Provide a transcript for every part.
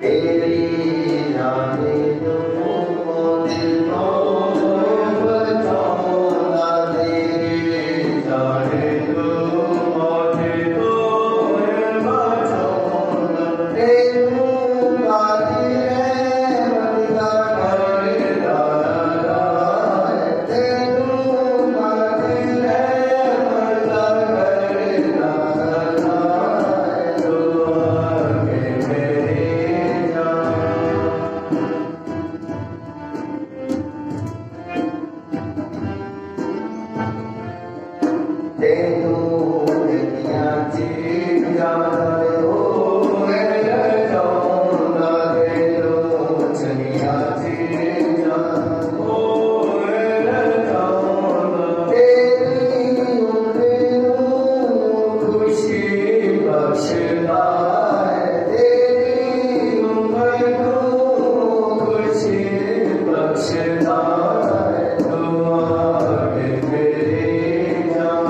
तेरी जाने दो दिल को बचाऊंगा, तेरी जाने दो दिल को बचाऊंगा। तेरू बाजी है बंदा करता है, तेरू बाजी है बंदा करता है, तू आके मेरी जान। तेरू दुनिया जी जाना हो मैं जाऊंगा, तेरू दुनिया जी जाना हो मैं जाऊंगा। तेरी खुशी बख्शता है, तेरी खुशी बख्शता है, तू आके मेरी जान।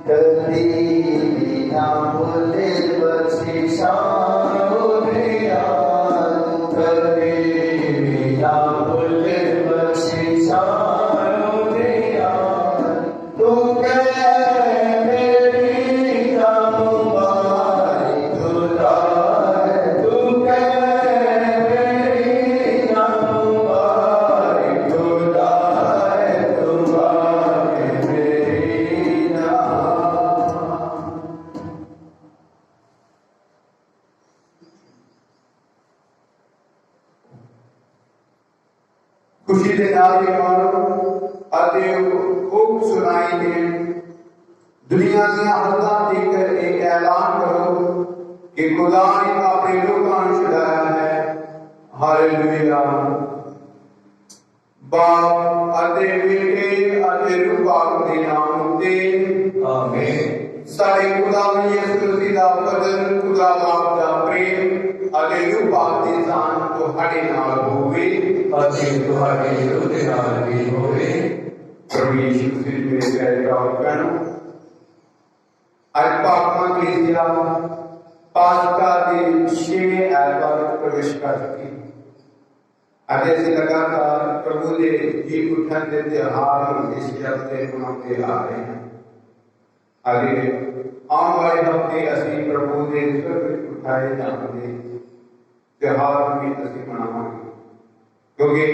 कभी ना भूले बख्शिशा मेरा, कभी ना भूले बख्शिशा मेरा। तू कह मेरी जान मुबारक खुदा है, तू कह मेरी जान मुबारक खुदा है, तू आके मेरी जान। खुशी के नाल मारो अते खूब सुनाई दे। दुनिया की हदा देकर एक ऐलान करो कि खुदा ने अपने लोगों को छुड़ाया है। हालेलुया। बाप अते बेटे अते रूह पाक दे नाम ते आमीन। सारे खुदा यीशु मसीह दा फजल, खुदा बाप दा प्रेम अते रूह पाक दी शान तुहाडे नाल होवे अते तुहाडे रूह दे नाल भी होवे। प्रभु यीशु मसीह मेरे प्यारे भाई-बहनों, आज पाक कलीसिया पास्का के 6 ऐतवार प्रवेश कर चुकी है। आज ऐसे लगातार प्रभु के जी उठन के त्योहार इस हफ्ते मनाते आ रहे हैं। आगे आने वाले हफ्ते असि प्रभु के स्वर्ग उठाए जाने त्योहार भी असि मनावांगे, क्योंकि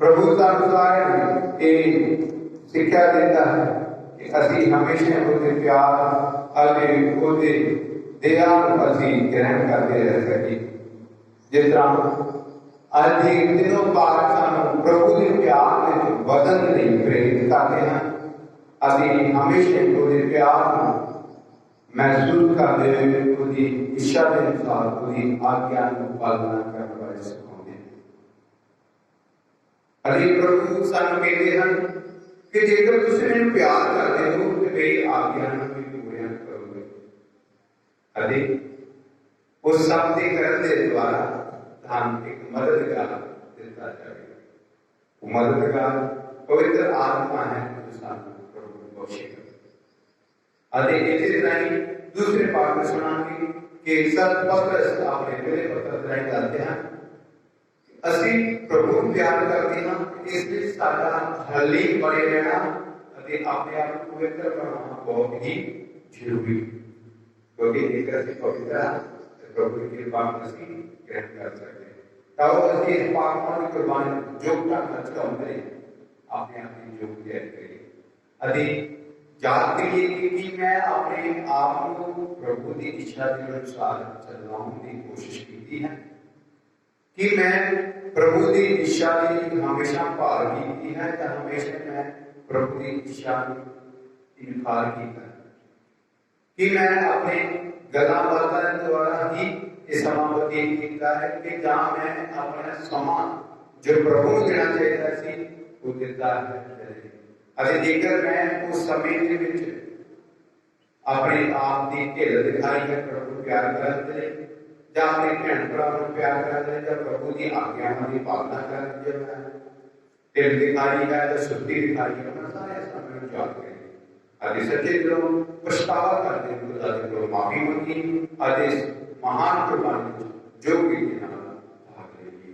प्रभु का अनुसार ये शिक्षा देता है कि असि हमेशा उसके प्यार अगे उसके दया असि ग्रहण करते रह सके। जिस तरह आज के दिनों बाद सानू प्रभु के प्यार में बदन नहीं प्रेरित करते हैं, अभी हमेशा उसके प्यार महसूस करते हुए उसकी इच्छा के अनुसार उसकी आज्ञा की पालना करने वाले सिखाते हैं। अभी प्रभु सानू कहते हैं कि जेकर तुम मैंने प्यार करते हो तो मेरी आज्ञा भी पूरी करोगे। अभी उस सब के करने के द्वारा हम एक मददगार दिता जाएगा। वो मददगार पवित्र आत्मा है जो सानू प्रभु बख्शेगा। अरे इसी तरह दूसरे पाठ में सुनांगे कि सब पत्रस अपने पहले पत्र द्वारा जाते हैं असि प्रभु प्यार करते हैं, इसलिए साडा हली बने रहना अरे अपने आप को पवित्र बनाना बहुत ही जरूरी, क्योंकि एक असि पवित्र प्रभु की कृपा असि ग्रहण कर सकते हैं। तब असि इस पाप की कुर्बानी जोगता खर्च करें, अपने आप की योग तैयार करें। अरे जात के लिए कि मैं अपने आप को प्रभु की इच्छा के अनुसार चलाने की कोशिश की है कि मैं प्रभु की इच्छा की हमेशा भाल की है, तो हमेशा मैं प्रभु की इच्छा की इनकार किया कि मैं अपने गला बातों द्वारा ही इस समा बतीत किया है कि जहाँ मैं अपना समा जो प्रभु देना चाहिए सी वो देता है। अरे जेकर मैं उस समय के विच अपने आप की ढिल दिखाई है प्रभु प्यार करने या अपने भैन भरा प्यार करने या प्रभु की आज्ञावां की पालना करने मैं ढिल दिखाई है या सुस्ती दिखाई है, मैं सारे समय याद करें। आदि सच्चे दिलों पछतावा करते हैं, खुदा दे कोलों माफी मंगी आदि इस महान कुर्बानी जो भी भाग लीजिए।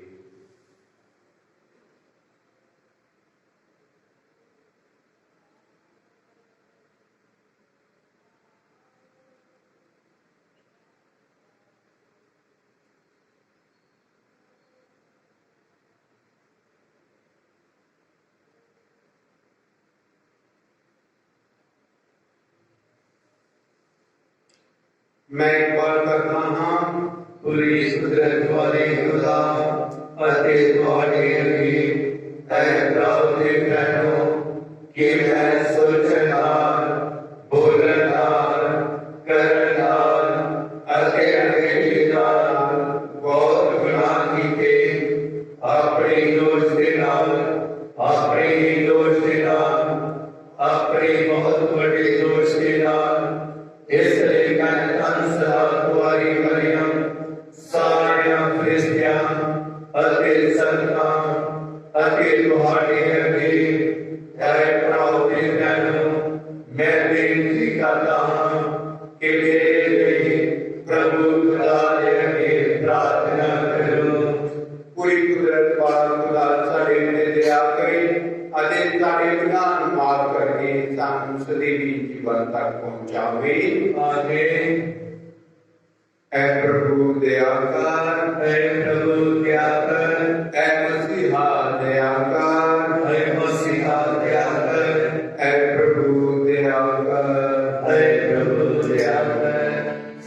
मैं इकबाल करता हाँ पूरी कुदरत वाले खुदा अते तुहाडे अगे ऐतराफ़ दे कहनो कि मैं सोचण नाल बोलण नाल करन नाल अते अंगेठी नाल बहुत गुनाह कीते, अपने दोष दे नाल अपने बहुत बड़े दोष दे नाल। इसलिए मैं धन सदा तुम्हारी मरियम सारियां फरिश्तियां अते संतां अते तुहाडे अगे ऐतराफ़ दे कहनो मैं बेनती करदा हां कि मेरे लिए प्रभु खुदा दे अगे प्रार्थना करो। पूरी कुदरत वाला खुदा साडे ते दया करे अते साडे गुनाह नूं माफ करके सानूं सदैवी जीवन तक पहुंचावे। आमीन। ऐ प्रभु दया कर, ऐ प्रभु दया कर, ऐ मसीहा दया कर, ऐ मसीहा दया कर, ऐ प्रभु दया कर, ऐ प्रभु दया कर।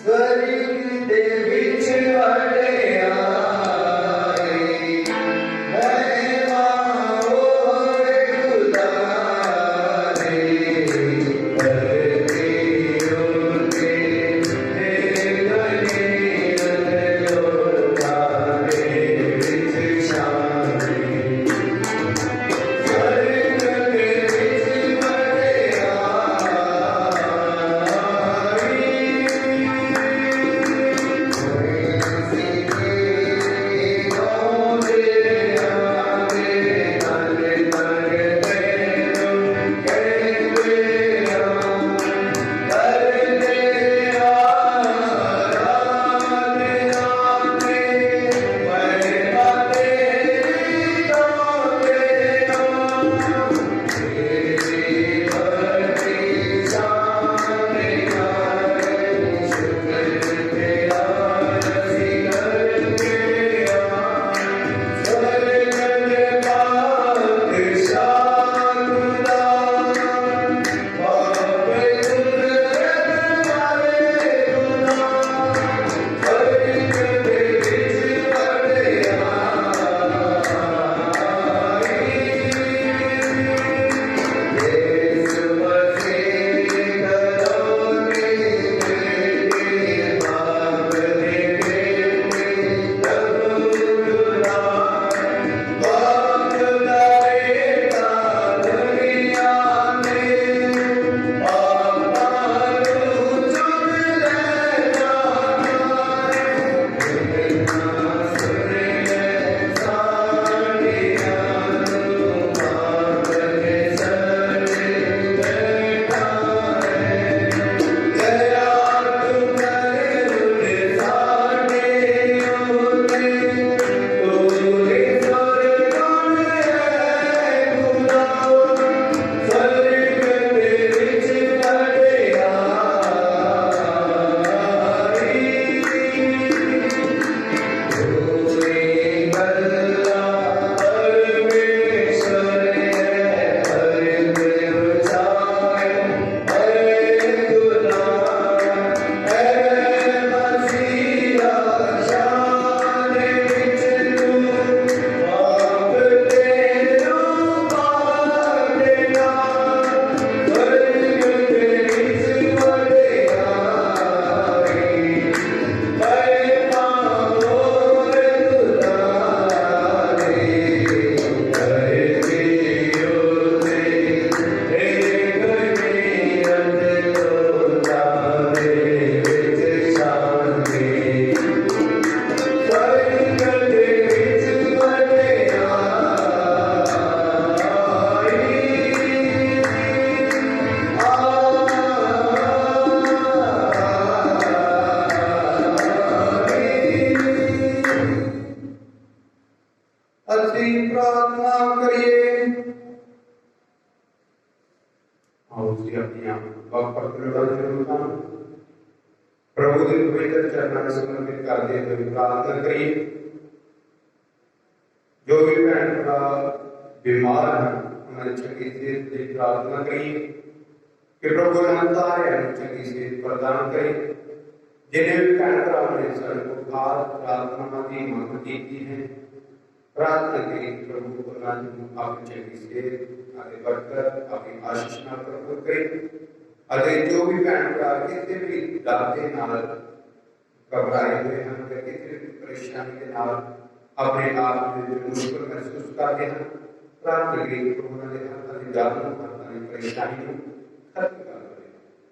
स्वर्ग दे विच वडियाई महिमा होवे खुदा दी, धरती उते ते गले लोकां दे विच आओ जी अपनी जरूरत प्रभु के पवित्र चरणों में समर्पित करते हुए प्रार्थना करिए। जो भी भैन भरा बीमार हैं उन्हें चंगी सेहत की प्रार्थना करिए कि प्रभु नमतारे चंगी सेहत प्रदान करे। जिन्हें भी भैन भरा ने सड़क को खास प्रार्थना की मांग की है प्रार्थना करिए प्रभु अपनी चंगी सेहत आगे बढ़कर अपनी आशीष न प्रभु करे। जो भी भैन भरा किसी भी डर के नाल घबराए हुए हैं किसी भी परेशानी के नाल अपने आप में मुश्किल महसूस करते हैं प्रार्थना करिए प्रभु ने हर जान हर परेशानी को खत्म कर दे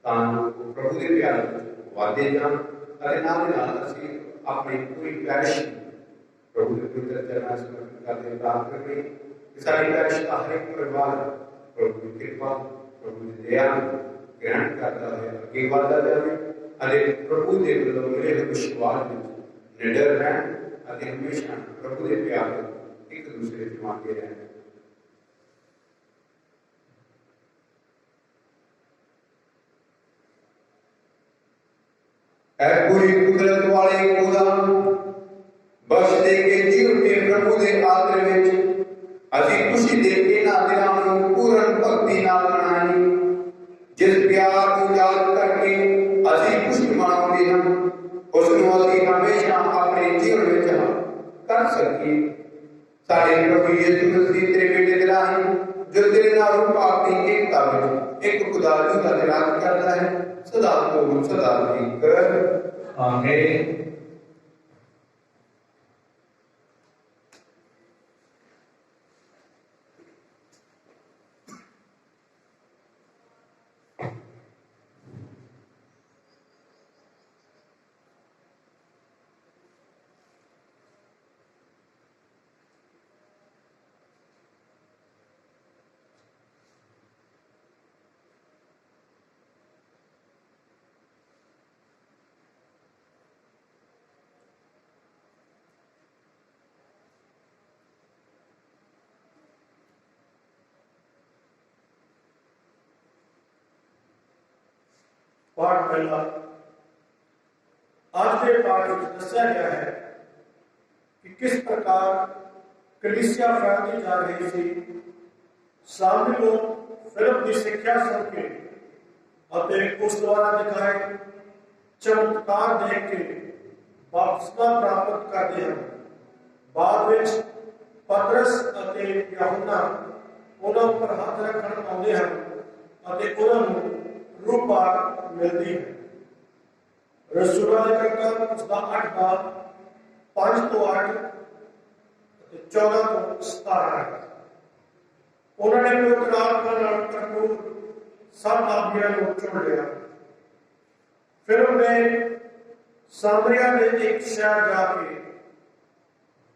तां प्रभु के प्यार वादे जान अरे नाल असं अपनी पूरी पैरिश प्रभु के पवित्र चरणों में समर्पित करते प्रार्थना करिए कि सारी पैरिश का हर एक परिवार प्रभु की कृपा प्रभु की दया ग्रहण करता है आगे बढ़ता जाए अरे प्रभु के बलों मिले विश्वास में निडर रहन अरे हमेशा प्रभु के प्यार एक दूसरे से मांगते रहें। पूरी कुदरत वाले खुदा बख्श दे के जीव के प्रभु के आदर में असी खुशी दे के ना दिलां नूं पूर्ण भक्ति नाल मनाई जिस प्यार को याद करके असी खुशी मनाते हैं उसनूं असी हमेशा अपने जीवन में कर सकिए। साडे प्रभु यीशु मसीह तेरे बेटे दे राही जो तेरे नाल अपनी एकता में एक खुदा का निराश करता है सदा को सदा कर आमीन। पाठ पहला आज के पाठ में दस्या गया है कि किस प्रकार कलीसिया फैलती जा रही थी। सामने लोग फिलिप की शिक्षा सुन के और उस द्वारा दिखाए चमत्कार देख के बपतिस्मा प्राप्त करते हैं। बाद में पतरस और यूहन्ना उन्होंने पर हाथ रखने आते हैं और उन्होंने रूप मिलती है। रसूलां दे करम उसका 8 बाब 5 तो 8 14 तो 17 है। उन्होंने पवित्र आत्मा नाल भरपूर 7 आदमियों को चुन लिया। फिर उन्हें सामरिया में एक शहर जाके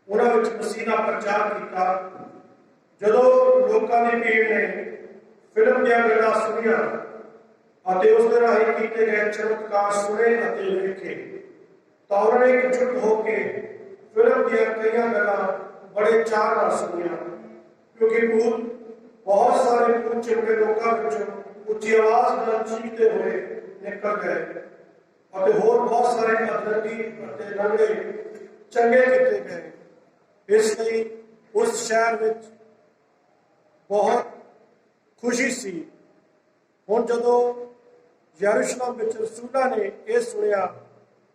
उन्होंने मसीह का प्रचार किया। जदों लोगों की भीड़ ने फिलिप दी गल्लां सुनिया और उसके राही किए गए चमत्कार सुने और देखे तो उन्होंने एकजुट होकर फिलिप दी कई गल्लां बड़े चाह नाल सुनिया क्योंकि भूत बहुत सारे भूत चिमड़े लोगों उच्ची आवाज नाल चीखते हुए निकल गए और होर बहुत सारे अदरंगी लंगड़े चंगे किए गए। इसलिए उस शहर में बहुत खुशी सी। हुण जदों यरूशलेम में रसूलां ने यह सुनिया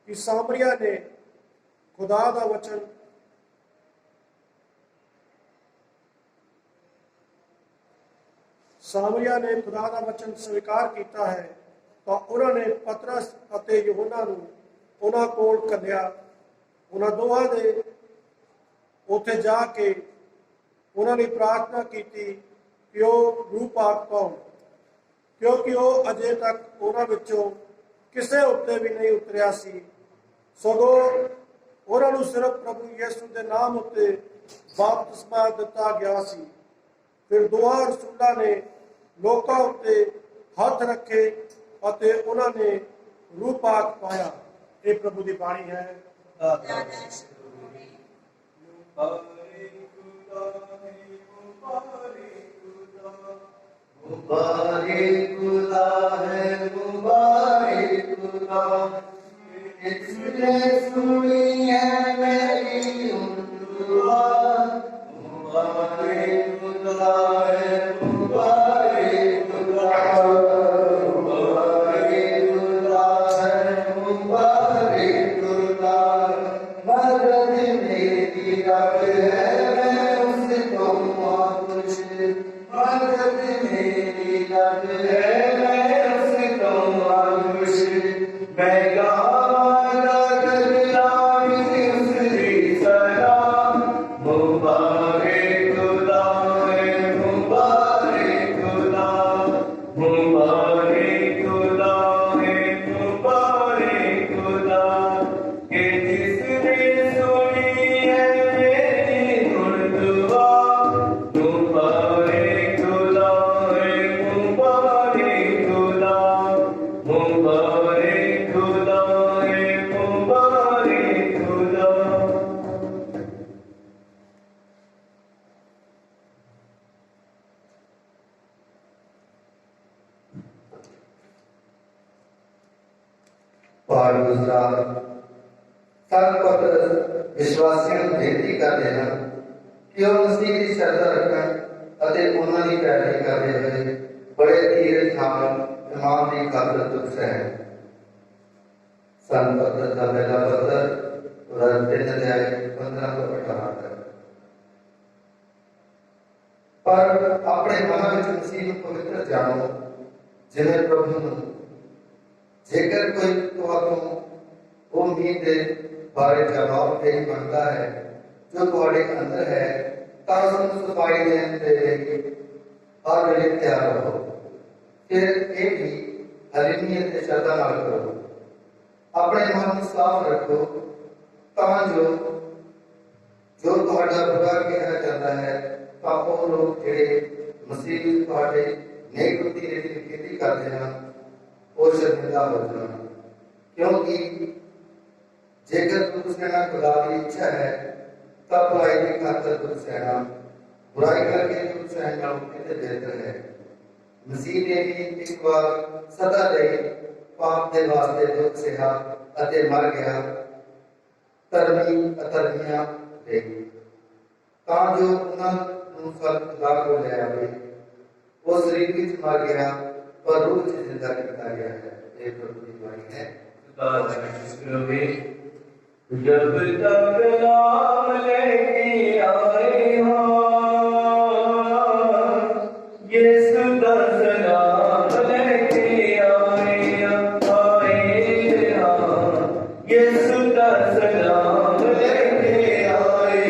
कि सामरिया ने खुदा का वचन स्वीकार किया है तो उन्होंने पतरस और यूहन्ना नूं उन्हां कोल घल्लिया। उन्हां दोहां दे उत्थे जाके उन्होंने प्रार्थना की कि वह रूह पाक पाउण क्योंकि वह अजे तक उन्हां विचों किसे उत्ते भी नहीं उतरिया सी सगों उन्हां नूं सिर्फ प्रभु यीशु के नाम उत्ते बपतिस्मा दिता गया सी। फिर दोहां रसूलां ने लोकां उत्ते हथ रखे और उन्होंने रूह पाक पाया। ये प्रभु की बाणी है। मुबारक मुबारक खुदा है, मुबारक खुदा, इसने सुनी है मेरी दुआ। मुबारक खुदा है, मुबारक खुदा, मुबारक खुदा है, मुबारक खुदा। मदद मेरी रब है, मैं उसको खुश। मदद मेरी रब है, मैं उसको खुश। मैं गावांगा गगना में उसकी सलाम। मुबारक खुदा है, मुबारक खुदा, मुबारक खुदा है, मुबारक खुदा, कि जिसने सुनी है मेरी दुआ। मुबारक खुदा है, मुबारक खुदा, मुबारक खुदा है, मुबारक खुदा। पाठ दूसरा। सब पत्र विश्वासियों ਨੂੰ ਬੇਨਤੀ ਕਰਦੇ ਹਨ ਕਿ ਉਹ ਮਸੀਹ ਦੀ ਸ਼ਰਧਾ ਰੱਖਣ ਅਤੇ ਉਹਨਾਂ ਦੀ ਪੈਰਵੀ ਕਰਦੇ ਹੋਏ ਬੜੇ ਧੀਰਜ ਨਾਲ ਇਮਾਨ ਦੀ ਖਾਤਰ ਦੁੱਖ ਸਹਿਣ। ਸੰਤ ਪੱਤਰ ਦਾ ਪਹਿਲਾ ਪੱਤਰ 3 ਅਧਿਆਇ 15 ਤੋਂ 18 ਤੱਕ। ਪਰ ਆਪਣੇ ਮਨਾਂ ਵਿੱਚ ਮਸੀਹ ਨੂੰ ਪਵਿੱਤਰ ਜਾਣੋ ਜਿਵੇਂ ਪ੍ਰਭੂ ਨੂੰ। ਜੇਕਰ ਕੋਈ ਤੁਹਾਨੂੰ ਉਹ ਉਮੀਦ ਦੇ ਬਾਰੇ ਜਵਾਬ ਨਹੀਂ ਮੰਗਦਾ ਹੈ ਜੋ ਤੁਹਾਡੇ ਅੰਦਰ ਹੈ, ਤਾਂ ਉਸ ਨੂੰ ਸਫਾਈ ਦੇਣ ਦੇ ਲਈ ਹਰ ਵੇਲੇ ਤਿਆਰ ਰਹੋ। ਫਿਰ ਇਹ ਵੀ ਹਲੀਮੀਅਤ ਤੇ ਸ਼ਰਧਾ ਨਾਲ ਕਰੋ। ਆਪਣੇ ਮਨ ਨੂੰ ਸਾਫ਼ ਰੱਖੋ ਤਾਂ ਜੋ ਤੁਹਾਡਾ ਬੁਰਾ ਕਿਹਾ ਜਾਂਦਾ ਹੈ, ਤਾਂ ਉਹ ਲੋਕ ਜਿਹੜੇ ਮਸੀਹ ਵਿੱਚ ਤੁਹਾਡੇ ਨੇਕ ਬੁੱਧੀ ਦੀ ਖੇਤੀ ਕਰਦੇ ਹਨ ਉਹ ਸ਼ਰਮਿੰਦਾ ਹੋ ਜਾਣ। क्योंकि जेकर दुख सहना खुदा की इच्छा है, तब बुराई की खातर दुख सहना बुराई करके दुख सहना कितने बेहतर है। मसीह ने भी एक बार सदा ਲਈ पाप के वास्ते दुख सहा ਅਤੇ मर गया, ਧਰਮੀ ਅਧਰਮੀਆਂ ਲਈ, ਤਾਂ ਜੋ ਉਹਨਾਂ ਨੂੰ ਸਭ ਖੁਦਾ ਕੋਲ ਲੈ ਆਵੇ। ਉਹ ਸਰੀਰ ਵਿੱਚ ਮਰ ਗਿਆ ਪਰ ਰੂਹ ਵਿੱਚ ਜ਼ਿੰਦਾ ਕੀਤਾ ਗਿਆ ਹੈ। ਇਹ ਪ੍ਰਭੂ ਦੀ ਬਾਣੀ ਹੈ। जब तक नाम लेके आए हो यीशु का सलाम लेके आए यीशु का सलाम लेके आए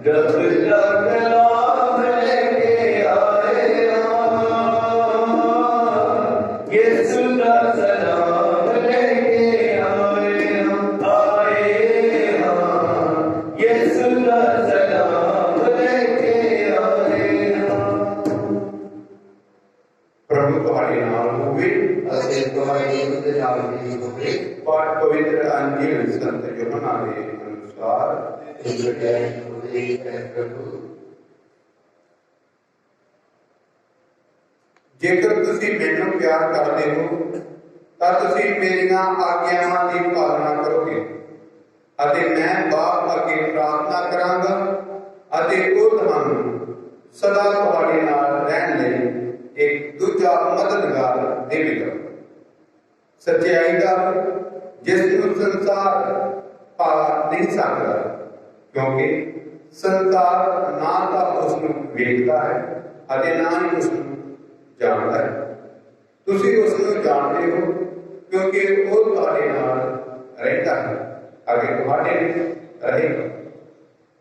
जब तक नाम लेके आए यीशु का सलाम लेके आए यीशु का सलाम लेके आए। प्रभु तुम्हारे नाम होवे ਅਤੇ ਤੁਹਾਡੀ ਉਹਦੇ ਨਾਲ ਵੀ ਹੋਵੇ। पाठ पवित्र अंजील संत यूहन्ना के अनुसार। ਜੇਕਰ ਤੁਸੀਂ ਮੈਨੂੰ ਪਿਆਰ ਕਰਦੇ ਹੋ ਤਾਂ ਤੁਸੀਂ ਮੇਰੀਆਂ ਆਗਿਆਵਾਂ ਦੀ ਪਾਲਣਾ ਕਰੋਗੇ ਅਤੇ ਮੈਂ ਬਾਪ ਅੱਗੇ ਪ੍ਰਾਰਥਨਾ ਕਰਾਂਗਾ ਅਤੇ ਉਹ ਤੁਹਾਨੂੰ ਸਦਾ ਤੁਹਾਡੇ ਨਾਲ ਰਹਿਣ ਲਈ ਇੱਕ ਦੂਜਾ ਮਦਦਗਾਰ ਦੇਵੇਗਾ। ਸੱਚਾਈ ਦਾ ਜਿਸ ਨੂੰ ਸੰਸਾਰ ਪਾ ਨਹੀਂ ਸਕਦਾ, ਕਿਉਂਕਿ ਸੰਸਾਰ ਨਾ ਤਾਂ ਉਸ ਨੂੰ ਵੇਖਦਾ ਹੈ ਅਤੇ ਨਾ ਹੀ ਉਸ ਨੂੰ ਜਾਣਦਾ ਹੈ। ਤੁਸੀਂ ਉਸ ਨੂੰ ਜਾਣਦੇ ਹੋ ਕਿਉਂਕਿ ਉਹ ਤੁਹਾਡੇ ਨਾਲ ਰਹਿੰਦਾ ਹੈ ਅਤੇ ਤੁਹਾਡੇ ਵਿੱਚ ਰਹੇਗਾ।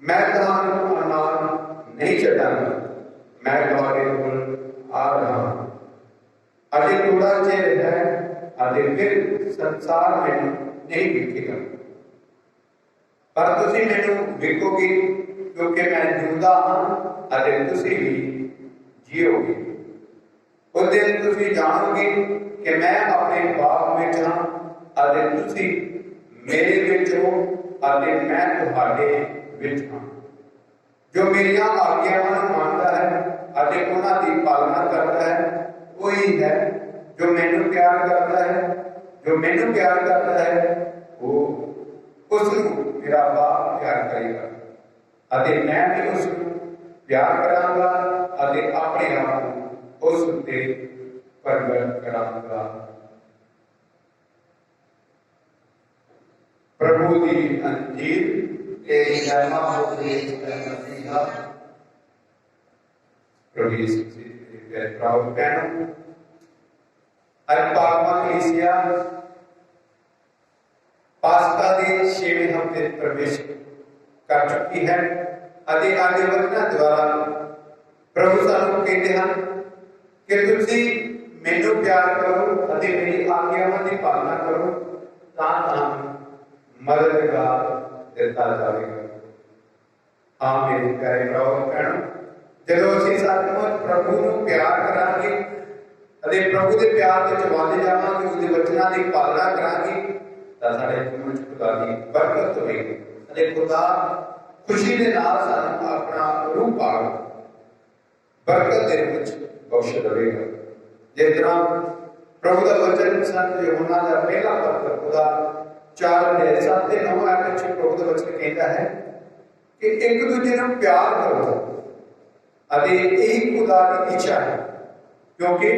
ਮੈਂ ਤੁਹਾਨੂੰ ਅਨਾਥ ਨਹੀਂ ਛੱਡਾਂਗਾ, ਮੈਂ ਤੁਹਾਡੇ ਕੋਲ ਆ ਰਹਾ ਹਾਂ। ਅਜੇ ਥੋੜਾ ਚਿਰ ਹੈ ਅਤੇ ਫਿਰ ਸੰਸਾਰ ਮੈਨੂੰ ਨਹੀਂ ਵੇਖੇਗਾ, ਪਰ ਤੁਸੀਂ ਮੈਨੂੰ ਵੇਖੋਗੇ ਕਿਉਂਕਿ ਮੈਂ ਜਿਉਂਦਾ ਹਾਂ ਅਤੇ ਤੁਸੀਂ ਵੀ ਜੀਓਗੇ। उस दिन तुसी जानोगे कि मैं अपने बाप में हाँ ਅਤੇ ਤੁਸੀਂ ਮੇਰੇ ਵਿੱਚ ਹੋ ਅਤੇ ਮੈਂ ਤੁਹਾਡੇ ਵਿੱਚ ਹਾਂ। ਜੋ ਮੇਰੀਆਂ ਆਗਿਆਵਾਂ ਨੂੰ ਮੰਨਦਾ ਹੈ ਅਤੇ ਉਹਨਾਂ ਦੀ ਪਾਲਣਾ ਕਰਦਾ ਹੈ, ਉਹੀ ਹੈ ਜੋ ਮੈਨੂੰ ਪਿਆਰ ਕਰਦਾ ਹੈ। ਜੋ ਮੈਨੂੰ ਪਿਆਰ ਕਰਦਾ ਹੈ ਉਹ ਉਸ ਨੂੰ ਮੇਰਾ ਬਾਪ ਪਿਆਰ ਕਰੇਗਾ ਅਤੇ ਮੈਂ ਵੀ ਉਸ ਨੂੰ ਪਿਆਰ ਕਰਾਂਗਾ ਅਤੇ ਆਪਣੇ ਆਪ ਨੂੰ ਉਸ ਉੱਤੇ ਪ੍ਰਗਟ ਕਰਾਂਗਾ। प्रभु की अंजीर तेरी महिमा हो तेरी मसीहा। प्रभु यीशु मसीह के प्राउड बहनों, आज पाकमा कलीसिया पास्का के 6वें हफ्ते प्रवेश कर चुकी है। अति आगे वचना द्वारा प्रभु सानू कहते हैं कि तुसी मैनू प्यार करो अति मेरी आज्ञावां की पालना करो तां मददगार दिता जाएगा। हाँ मेरे प्यारे भराओ भैनों, जो असीं सचमुच प्रभु नूं प्यार करांगे अते प्रभु के प्यार विच वध जावांगे, उसदे वचनां दी पालना करांगे तां साडे जीवन च खुदा दी बरकत होएगी अते खुदा खुशी दे नाल सानूं अपना रूह भाग बरकत दे विच बख्श देवेगा। जिस तरह प्रभु का वचन संत यूहन्ना दा पहला पत्र खुदा 4:7-9 प्रभु का वचन कहता है कि एक दूजे को प्यार करो अरे यही खुदा की इच्छा है, क्योंकि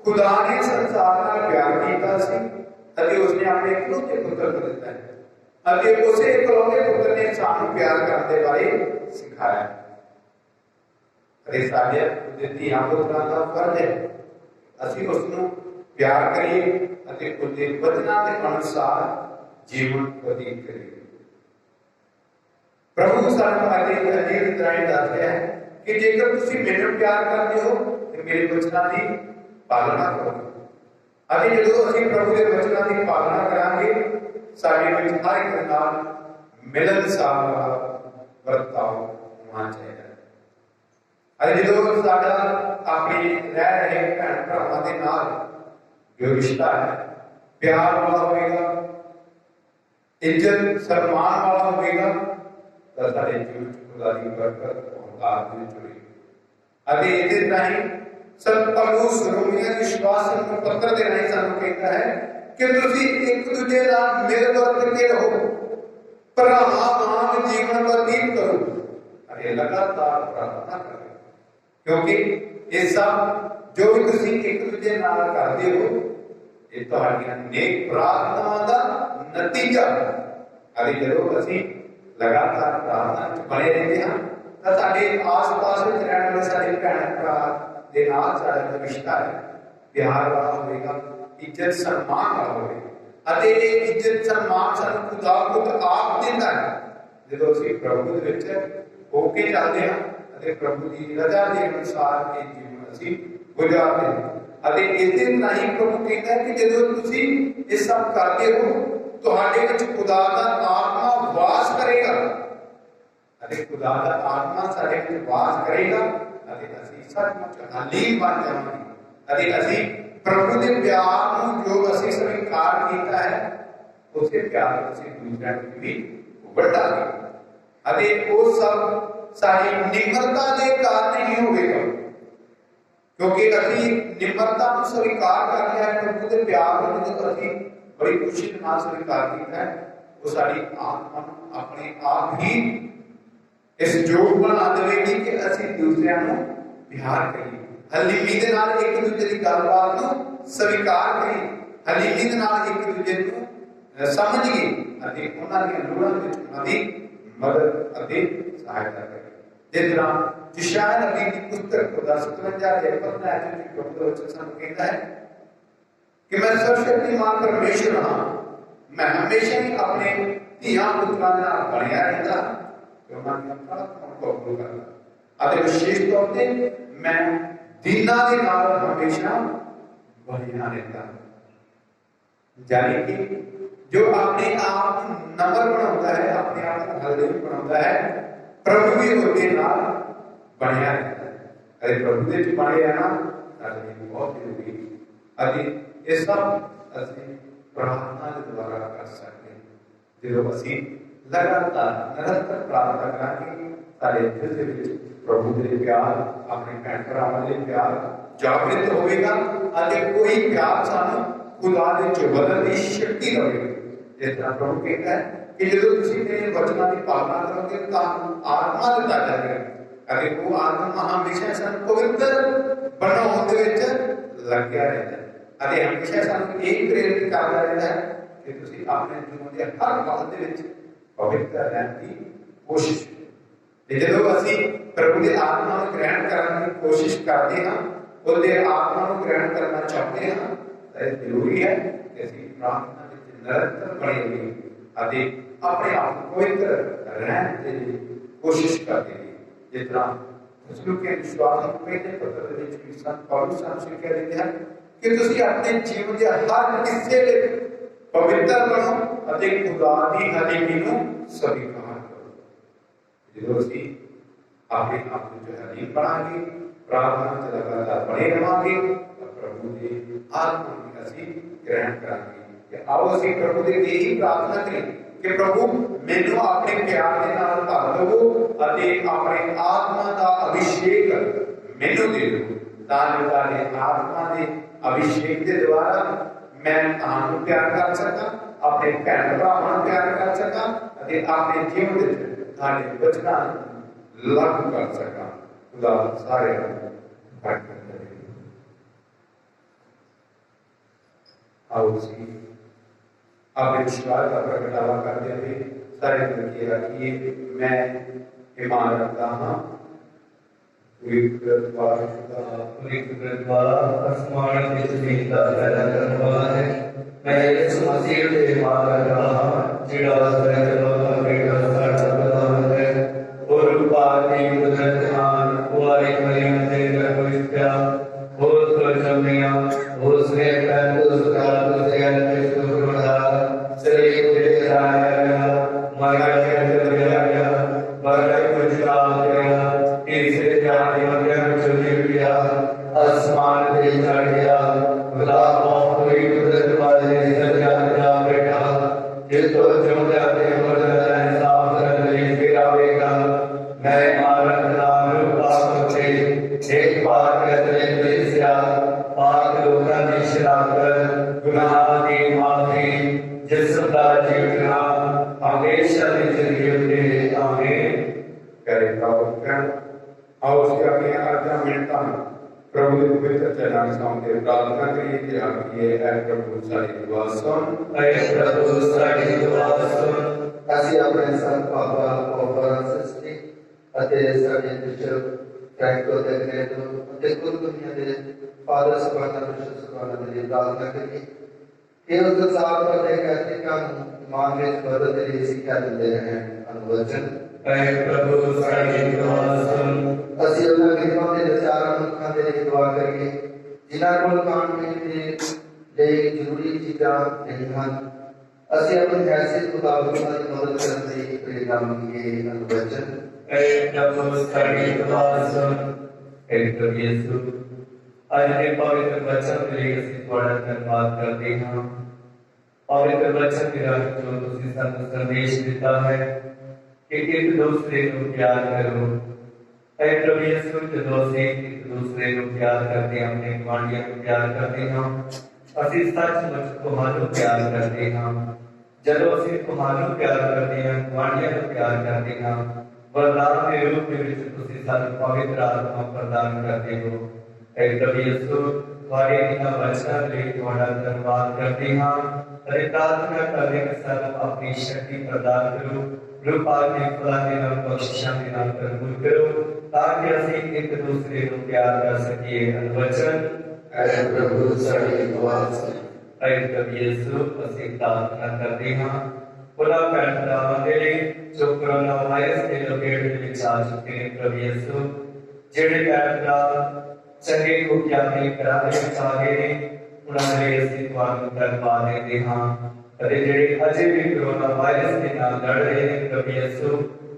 खुदा ने संसार नाल प्यार किया सी अते उसने अपने इकलौते पुत्र को दिता है अते उसे इकलौते पुत्र ने सानू प्यार करने के बारे सिखाया। अरे साडे धीआं पुत्रां दा फर्ज है असीं उसनूं प्यार करिए अते उसके वचनां के अनुसार जीवन व्यतीत करिए। प्रभु सानू अजे अजीब तरह दस रहा है कि जेकर तुसीं मैनूं प्यार करदे हो ते मेरे वचनां दी पालना करो। अते जदों असीं प्रभु के वचनां दी पालना करांगे साडे विच हर एक नाल मिलनसार वर्ताव होना चाहिए। अते जदों साडा अपने रह रहे भैन भरावां दे नाल जो रिश्ता है प्यार वाला होएगा, इज्जत सम्मान वाला होएगा तो साडे जीवन खुदा दी बरकत औकात विच होएगी। अते इस राही संत पौलुस रोमियो विश्वास पत्र दे राही सानू कहता है कि तुसीं एक दूजे नाल मिल वर्त के रहो, भरावां वांग जीवन व्यतीत करो अते लगातार प्रार्थना करो, क्योंकि ये सब जो भी तुसीं एक दूजे नाल करदे हो ये तुहाडीआं नेक प्रार्थनावां दा नतीजा है। अरे जदों असीं लगातार प्रार्थना च बने रहंदे हां तां साडे आस-पास विच रहण वाले साडे भैण भरा दे नाल साडा जो रिश्ता है प्यार वाला होएगा, इज्जत सम्मान वाला होएगा अते ये इज्जत सम्मान सानू खुदा खुद आप दिंदा है जदों असीं प्रभु दे विच होके चलदे हां अते प्रभु दी रज़ा दे अनुसार ये जीवन असीं गुजारदे हां। अते इस राही प्रभु कहता है कि जदों तुसीं ये सब करदे हो तुहाडे विच खुदा दा आत्मा वास करेगा अते खुदा दा आत्मा साडे विच वास करेगा अते असीं सचमुच हलीम बन जावांगे अते असीं प्रभु दे प्यार नूं जो असीं स्वीकार कीता है उसे प्यार असीं दूसरिਆਂ ਨੂੰ भी वंडांगे अते ਉਹ सब साडी निम्रता दे कारण ही होवेगा, क्योंकि असीं निम्रता को स्वीकार कर लिया है प्रभु के प्यार को जो असीं बड़ी खुशी के नाल स्वीकार किया है वो साडी आत्मा अपने आप ही इस योग बना देगी कि असीं दूसरिਆਂ ਨੂੰ प्यार करिए, हलीमी दे नाल एक दूजे की गलबात ਨੂੰ स्वीकार करिए, हलीमी दे नाल एक दूजे ਨੂੰ समझिए अते उन्हां दी लोड़ां विच उन्हां दी मदद अते सहायता करिए। जिस तरह यशायाह नबी की पुस्तक 57:15 में प्रभु का वचन सानू कहता है कि मैं सर्वशक्तिमान परमेश्वर हां, मैं हमेशा ही अपने धीआं पुत्रां दे नाल बणिया रहंदा ते उन्हां दी प्रार्थना को कबूल करदा अते विशेष तौर ते मैं दीनां दे नाल हमेशा बणिया रहंदा। यानी कि जो अपने आप को नम्र बनाता है, अपने आप को हल्दी बनाता है, प्रभु भी उसके नाल बणिया रहता है। अरे प्रभु दे च बणे रहना साडे लिए बहुत जरूरी है। अरे ये सब असीं प्रार्थना के द्वारा कर सकते हैं। जो असीं लगातार निरंतर प्रार्थना करांगे साडे दिल दे विच प्रभु के प्यार अपने भैन भरावां दे प्यार जागृत होगा और कोई प्यार सानू खुदा दे च बदलने की शक्ति देगा। जिस तरह प्रभु कहता है कि जो तुसीं मेरे वचनों की पालना करोगे तो आत्मा दिता जाएगा और वो आत्मा हमेशा सानू पवित्र बनाने विच लग्या रहता है और हमेशा सानू यही प्रेरित करता रहता है कि तुसीं अपने जीवन के हर पल दे विच पवित्र रहने की कोशिश। जो असी प्रभु की आत्मा को ग्रहण करने की कोशिश करते हैं उसके आत्मा को ग्रहण करना चाहते हैं तो जरूरी है कि असी प्रार्थना में निरंतर बने रहिए अपने आप को पवित्र रहने की कोशिश करते हैं। जिस तरह उसके विश्वास पहले पत्र संत पौलुस सानू सिक्ख्या देते हैं कि तुसीं अपने जीवन के हर हिस्से में पवित्र बनो और खुदा की हलीमी को स्वीकार करो। जो असी अपने आप को जो हलीम बनाएंगे प्रार्थना च लगातार बने रहेंगे तो प्रभु की आत्मा की असी ग्रहण करांगे। आओ असी प्रभु की यही प्रार्थना करें कि प्रभु मैनू अपने प्यार के नाल भर दवो और अपने आत्मा का अभिषेक मैनू दे दो ताकि आत्मा के अभिषेक के द्वारा मैं तुहानू प्यार कर सका अपने भैन भरावां नूं प्यार कर सका अपने जीवन में तुहाडे वचनां लागू कर सका। खुदा सारे बरकत दे। आओ जी अपने विश्वास का प्रगटावा करते हुए सारे दिल की रखिए। मैं ईमान रखता हाँ आसमान की जमीन का पैदा करने वाला है। मैं यीशु मसीह पे ईमान रखता हूं जिहड़ा सदैव का बेटा साडा खुदा है और पानी कुदरत मान कुआरी मरियम दे गर्भवत्या होश को जमिया उसने पैदल सुधार को जगह में सुधा शरीर पे आया मर गया बड़े कुछ आ गया तीसरे जाने मगर चली गया आसमान पे चढ़ गया खुदा कोई कुदरत वाले सजा जा बैठा जिसको जो जाते बदला इंसाफ करने फिर आवेगा। मैं मारक नाम पाप से एक बार कहते बेसिया पाक लोगों की शराब गुनाह की माफी जिसका जीवना हमेशा की जिंदगी में आमीन करे। आओ उसके अपने आज्ञा मिलता हूँ प्रभु के पवित्र चरण सामने प्रार्थना करिए कि आखिए है प्रभु सारी दुआ सुन प्रभु सारी दुआ सुन। ਅਸੀਂ ਆਪਣੇ ਸੰਤ ਬਾਬਾ ਫਰਾਂਸਿਸ ਜੀ ਅਤੇ ਸਾਡੇ ਬਿਸ਼ਪ ਫ੍ਰੈਂਕੋ ਦੇ ਗ੍ਰੇਟੋ ਅਤੇ ਕੁੱਲ ਦੁਨੀਆ ਦੇ ਫਾਦਰ ਸਭਾਨਾ ਬਿਸ਼ਪ ਸਭਾਨਾ ਦੇ ਲਈ ਪ੍ਰਾਰਥਨਾ ਕਰੀਏ ਕਿ ਉਸ ਸਾਹਿਬ ਦੇ ਕੈਥੋਲਿਕਾਂ ਨੂੰ ਇਮਾਨ ਵਿੱਚ ਬਦਲ ਦੇ ਲਈ ਸਿੱਖਿਆ ਦਿੰਦੇ ਰਹਿਣ ਅਨੁਵਚਨ। प्रभु साडी दुआ सुन। ਅਸੀਂ ਉਹਨਾਂ ਗਰੀਬਾਂ ਦੇ ਵਿਚਾਰਾਂ ਮਨੁੱਖਾਂ ਦੇ ਲਈ ਦੁਆ ਕਰੀਏ ਜਿਨ੍ਹਾਂ ਕੋਲ ਖਾਣ ਪੀਣ ਦੇ ਲਈ ਜ਼ਰੂਰੀ ਚੀਜ਼ਾਂ ਨਹੀਂ ਹਨ। ਅਸੀਂ ਆਪਣੀ ਹੈਸੀਅਤ ਮੁਤਾਬਕ ਉਹਨਾਂ ਦੀ ਮਦਦ ਕਰਨ ਲਈ ਪ੍ਰੇਰਨਾ ਮੰਗੀਏ ਅਨੁਵਚਨ। प्रभु साडी दुआ सुन। प्रभु यीशु ਅੱਜ ਦੇ ਪਵਿੱਤਰ ਵਚਨ ਲਈ ਅਸੀਂ ਤੁਹਾਡਾ ਧੰਨਵਾਦ ਕਰਦੇ ਹਾਂ। ਪਵਿੱਤਰ ਵਚਨ ਦੇ ਰਾਹੀਂ ਜੋ ਤੁਸੀਂ ਸਾਨੂੰ ਸੰਦੇਸ਼ ਦਿੱਤਾ ਹੈ कि एक दूसरे को प्यार करो। प्रभु यीशु जो एक दूसरे को प्यार करते हैं अपने गुआंढियों को प्यार करते हैं ਅਸੀਂ सचमुच ਤੁਹਾਨੂੰ प्यार करते हैं। ਜਦੋਂ ਅਸੀਂ ਤੁਹਾਨੂੰ प्यार करते हैं गुआंढियों को प्यार करते हैं वरदान के रूप में ਤੁਸੀਂ ਸਾਨੂੰ पवित्र आत्मा प्रदान करते हो। प्रभु यीशु ਤੁਹਾਡੇ ਇਹਨਾਂ ਵਚਨਾਂ ਲਈ ਤੁਹਾਡਾ ਧੰਨਵਾਦ ਕਰਦੇ ਹਾਂ ਅਤੇ ਪ੍ਰਾਰਥਨਾ ਕਰਦੇ ਕਿ ਸਾਨੂੰ ਆਪਣੀ ਸ਼ਕਤੀ ਪ੍ਰਦਾਨ ਕਰੋ रूपा के फला के नाम बख्शिशां के नाम कबूल करो ताकि ਅਸੀਂ एक दूसरे को प्यार कर सकिए अनवचन। ऐ प्रभु साडी दुआ सुन। ऐ प्रभु यीशु ਅਸੀਂ प्रार्थना करते ਹਾਂ खुदा भैन भरावां ਦੇ ਲਈ जो कोरोना वायरस के लपेट ਦੇ ਵਿੱਚ ਆ ਚੁੱਕੇ ਨੇ प्रभु यीशु ਜਿਹੜੇ ਭੈਣ ਭਰਾ ਚੰਗੇ ਗੁਖਿਆਤੀ ਕਰਾ ਦੇ ਵਿੱਚ ਆ ਗਏ ਨੇ ਉਹਨਾਂ ਦੇ ਲਈ ਅਸੀਂ ਤੁਹਾਨੂੰ ਧੰਨਵਾਦ ਦਿੰਦੇ ਹਾਂ ਅਤੇ ਜਿਹੜੇ ਅਜੇ ਵੀ ਕੋਰੋਨਾ ਵਾਇਰਸ ਦੇ ਨਾਲ ਲੜ ਰਹੇ ਨੇ ਪ੍ਰਭੂ ਯਿਸੂ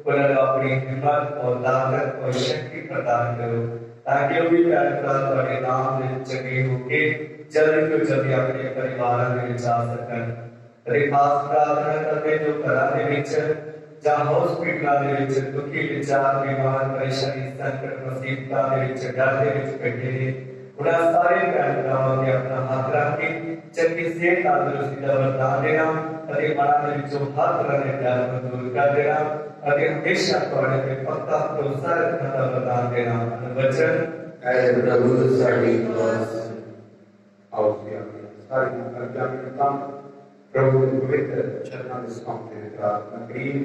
ਉਹਨਾਂ ਨੂੰ ਆਪਣੀ ਹਿੰਮਤ ਔਰ ਤਾਕਤ ਔਰ ਸ਼ਕਤੀ ਪ੍ਰਦਾਨ ਕਰੋ ताकि वो भी प्यार ਤੁਹਾਡੇ ਨਾਮ ਦੇ ਚੰਗੇ ਹੋ ਕੇ ਜਲਦੀ ਤੋਂ ਜਲਦੀ ਆਪਣੇ ਪਰਿਵਾਰਾਂ ਦੇ ਵਿੱਚ ਆ ਸਕਣ। ਅਤੇ ਖਾਸ ਪ੍ਰਾਰਥਨਾ ਕਰਦੇ ਜੋ ਘਰਾਂ ਦੇ ਵਿੱਚ ਜਾਂ ਹਸਪੀਟਲਾਂ ਦੇ ਵਿੱਚ ਦੁਖੀ ਵਿਚਾਰ ਬਿਮਾਰ ਪਰੇਸ਼ਾਨੀ ਸੰਕਟ ਮੁਸੀਬਤਾਂ ਦੇ ਵਿੱਚ ਡਰ ਦੇ ਵਿੱਚ ਬੈਠੇ ਨੇ ਉਹਨਾਂ ਸਾਰੇ ਭੈਣ ਭਰਾਵਾਂ ਦੇ ਆਪਣਾ ਹੱਥ ਰੱਖ ਕੇ ਚੰਗੀ ਸਿਹਤ ਤੰਦਰੁਸਤੀ ਦਾ ਵਰਦਾਨ ਦੇਣਾ ਅਤੇ ਮਨਾਂ ਦੇ ਵਿੱਚੋਂ ਹਰ ਤਰ੍ਹਾਂ ਦੇ ਡਰ ਨੂੰ ਦੂਰ ਕਰ ਦੇਣਾ ਅਤੇ ਹਮੇਸ਼ਾ ਤੁਹਾਡੇ ਤੇ ਪੱਕਾ ਭਰੋਸਾ ਰੱਖਣ ਦਾ ਵਰਦਾਨ ਦੇਣਾ ਵਚਨ ਐ ਪ੍ਰਭੂ ਸਾਡੀ ਆਸ आओ जी अपनी सारी अर्जा करता प्रभु के पवित्र चरणों में सौंपते हैं प्रार्थना करिए।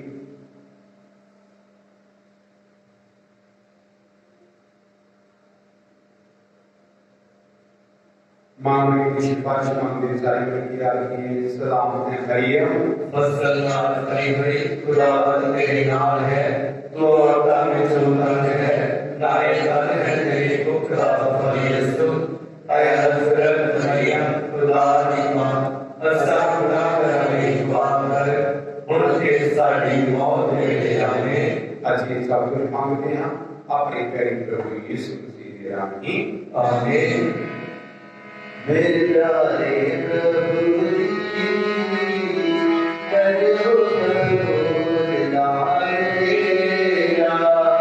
मांगने की सिफारिश मांगते सारी की आदमी सलामत है हरियम फसल नाल हरी हरी खुदावंद तेरे नाल है तू औरतां में सुंदर है नारे गल है तेरी मुख का फल यीशु ऐ हजरत मरियम खुदा दी मां असा खुदा करने वार हुण ते साडी मौत वेले आवे अजी सब कुछ मांगते हैं अपने प्यारे प्रभु यीशु मसीह के नाम ही आमीन। मेरे प्यारे प्रभु जी करो नाल तेरा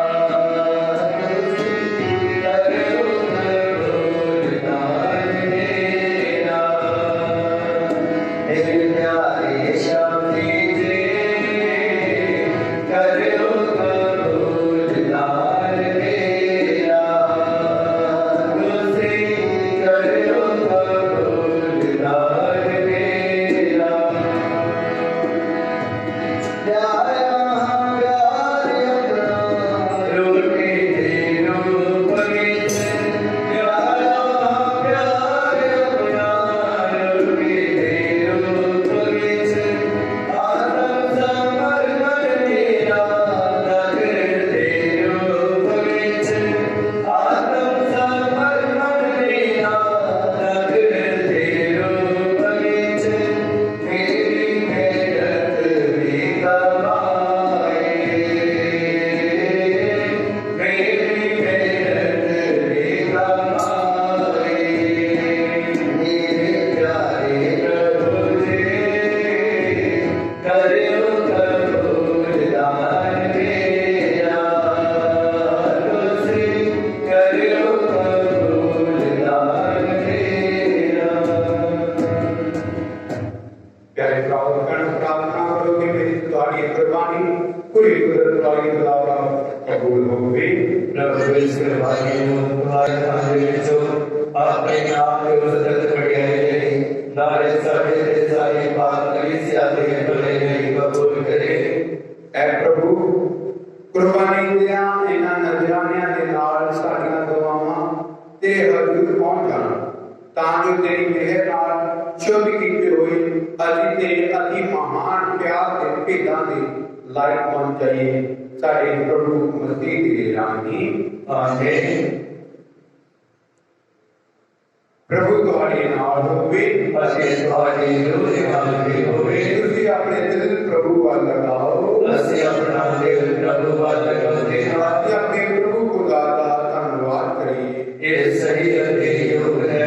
प्रभु तुम्हारे नाल होवे असीं तुहाडी रूह दे नाल भी होवे तुसीं अपने दिल प्रभु वाल लगाओ असीं अपना दिल प्रभु वाल लगाते हां अपने प्रभु खुदा का धन्यवाद करिए ये सही अते योग है।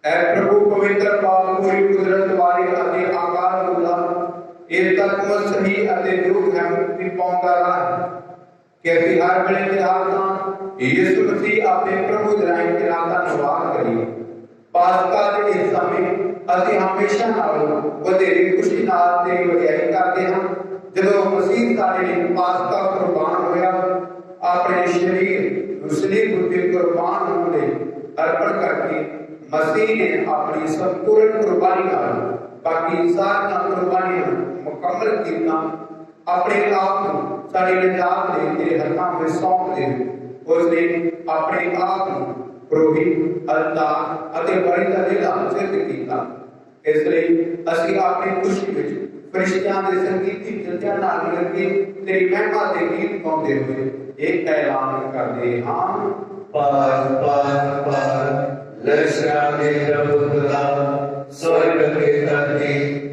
ऐ प्रभु पवित्र पाक पूरी कुदरत वाले अते आकार वाला ये तत्व सही अते दुख है मुक्ति पाउंदा रहा कि असीं हर वेले ते हालतां यीशु मसीह अपने प्रभु दराई तेरा धन्यवाद करिए। पास्का के इस समय असीं हमेशा नालों वधेरे खुशी नाल तेरी वडियाई करते हैं जदों मसीह साडे लई पास्का कुर्बान होया अपने शरीर उसने बुद्धि कुर्बान होने अर्पण करके मसीह ने अपनी संपूर्ण कुर्बानी नाल बाकी सारी कुर्बानियां मुकम्मल कीता अपने आप को साडी निजात दे तेरे हत्थां में सौंप दे उसने अपने आप को पुरोहित अल्तार अते बलि दा देला सिद्ध कीता इसलिए ਅਸੀਂ अपनी खुशी विच फरिश्तियां दे संगीती जत्थियां नाल मिल के तेरी महिमा दे गीत गाउंदे हुए एक ऐलान करदे हां पार पार पार लश्करां दे प्रभु खुदा स्वर्ग ते धरती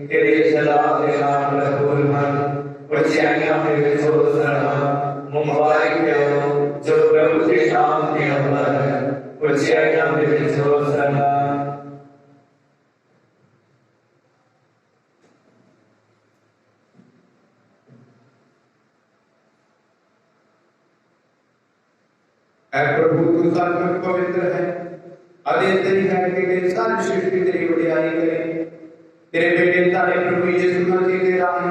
तेरे जलाल दे नाम रखूल मन ऊंचाइयां में विच होसना मुबारक हो जो प्रभु के नाम के अमर है ऊंचाइयां में विच होसना। है प्रभु तू सचमुच पवित्र है, आदेश तेरी है कि तेरी सारी सृष्टि तेरी वडियाई करे। तेरे बेटे सारे प्रभु यीशु मसीह दे राह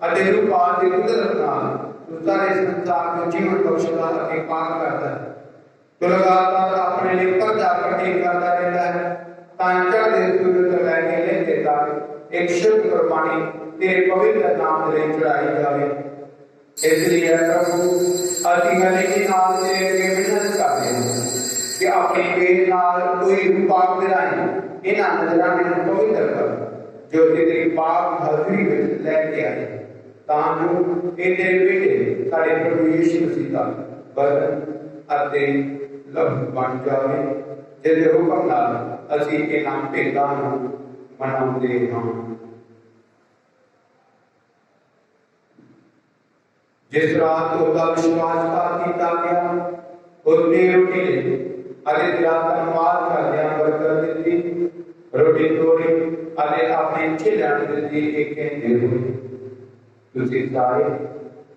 अते रूप आदि कुदरत नाल तू सारे संसार को जीवन बख्शदा अते पाक करता है। तू लगातार अपने लिए पर्दा कटी करता रहता है तांचा दे सूरत लैके ले देता एक शुद्ध कुर्बानी तेरे पवित्र नाम के लिए चढ़ाई जावे। इसलिए प्रभु अति गले के नाम से विनती करते हैं कि अपनी बेट नाल कोई पाप कराए इन्हां नजराने ਨੂੰ पवित्र कर जो तेरी पाप हाजरी ਵਿੱਚ ਲੈ ਕੇ ਆਏ ਤਾਂ ਜੋ ਇਹ ਤੇਰੇ ਬੇਟੇ ਸਾਡੇ ਪ੍ਰਭੂ ਯੀਸ਼ੂ ਮਸੀਹ ਦਾ ਬਦਨ ਅਤੇ ਲਹੂ ਬਣ ਜਾਵੇ ਜਿਹਦੇ ਹੁਕਮ ਨਾਲ ਅਸੀਂ ਇਹਨਾਂ ਭੇਦਾਂ ਨੂੰ ਮਨਾਉਂਦੇ ਹਾਂ। जिस रात उसका विश्वासघात किया गया उसने रोटी ली अरे तेरा धन्यवाद करदे बरकत दी रोटी तोड़ी अरे अपने चेलियां नूं दित्ती एक कहंदे होए तुसीं सारे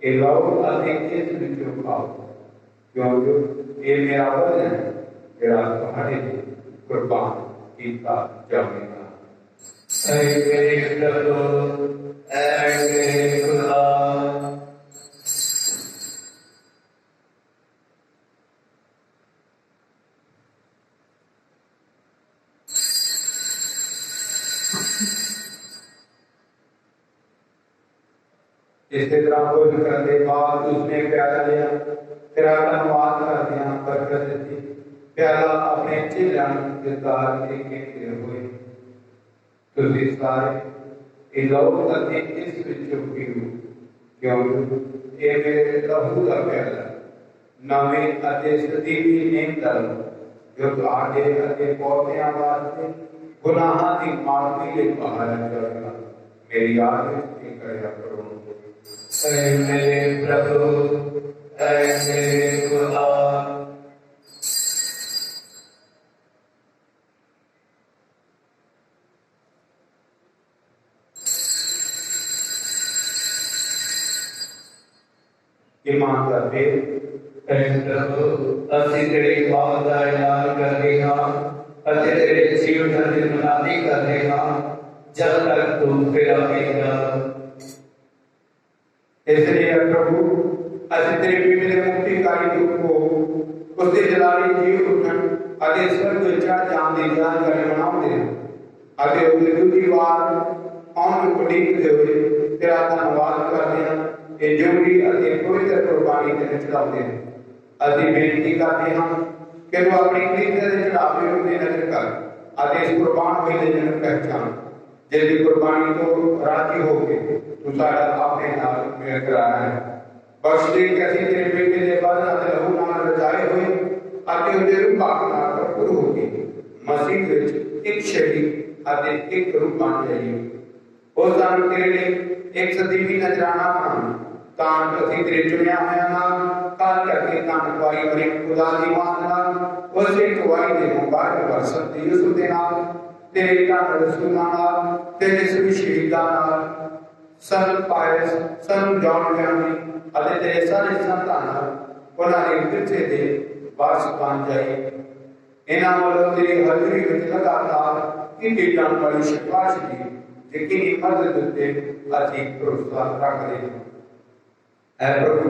ये लो अते इस विचों खाओ क्योंकि ये मेरा बदन है जेड़ा तुहाडे लिए कुर्बान किया जावेगा। ऐ मेरे प्रभु ऐ मेरे खुदा इस तरह भोजन करने बाद उसने प्याला लिया तेरा धन्यवाद करदे बरकत दी प्याला अपने चेलियां नूं दित्ता ते कहंदे होए तुसीं सारे ये लो अते इस विचों पीओ क्योंकि ये मेरे लहू दा प्याला नवें अते सਦੀवी नेम दा जो तुहाडे अते पौधियां वास्ते गुनाहां दी माफी लई बहाया जावेगा। मेरी याद विच करया करो। ऐ मेरे प्रभु ऐ मेरे खुदा ईमानदार फिर ऐ प्रभु ਅਸੀਂ ਤੇਰੀ ਬਾਤ ਦਾ ਐਲਾਨ ਕਰਦੇ ਹਾਂ ਅਤੇ ਤੇਰੇ ਜੀਵਨ ਦੀ ਮਨਾਦੀ ਕਰਦੇ ਹਾਂ ਜਦ ਤੱਕ ਤੂੰ ਫਿਰ ਆਵੇਗਾ। इसलिए प्रभु असि तेरे बेटे दे मुक्तिकारी दुख को उसके जलाली जीव उठन अते स्वर्ग विच जान दी जानकारी मनाउंदे अते उसदी दूजी वार आउण नूं उਡੀਕਦੇ होए तेरा धन्नवाद करदे हां ये जोड़ी अते पवित्र कुर्बानी ते चढ़ाउंदे हां। असि बेनती करदे हां कि तू अपनी कलीसिया दे चढ़ावे उते नजर कर अते इस कुर्बान होए दे जन पहचान जिसकी कुर्बानी तो राजी हो गए तू साडा अपने नाल मेल कराया है। बख्श दे कि असीं तेरे बेटे दे बदन अते लहू नाल रचाए होए अते उहदे रूपां नाल भरपूर हो के मसीह विच एक शरीर अते एक रूप बन जाइए। ਉਹ ਸਾਨੂੰ ਤੇਰੇ ਲਈ ਇੱਕ ਸਦੀਵੀ ਨਜ਼ਰਾਨਾ ਬਣਾਉਣ ਤਾਂ ਅਸੀਂ ਤੇਰੇ ਚੁਣਿਆ ਹੋਇਆ ਨਾਲ ਕਾਲ ਕਰਕੇ ਤਾਂ ਗਵਾਹੀ ਬੜੀ ਖੁਦਾ ਦੀ ਮਾਨ ਨਾਲ ਉਸੇ ਗਵਾਹੀ ਦੇ ਮੁਬਾਰਕ ਵਰਸਤ ਦੀ ਯਿਸੂ ਦੇ ਨਾਮ तेरे धन रसूलां नाल तेरे सभी शहीदां नाल सन पायस सन जॉन ज्ञानी अते तेरे सारे संतां नाल उन्हां दे पिछे दे वारस बन जाए। इन्हां वालों तेरी हाज़री विच लगातार कीती जाण वाली सिफारिश दी यकीनी मदद उत्ते असीं भरोसा रखदे हां। ऐ प्रभु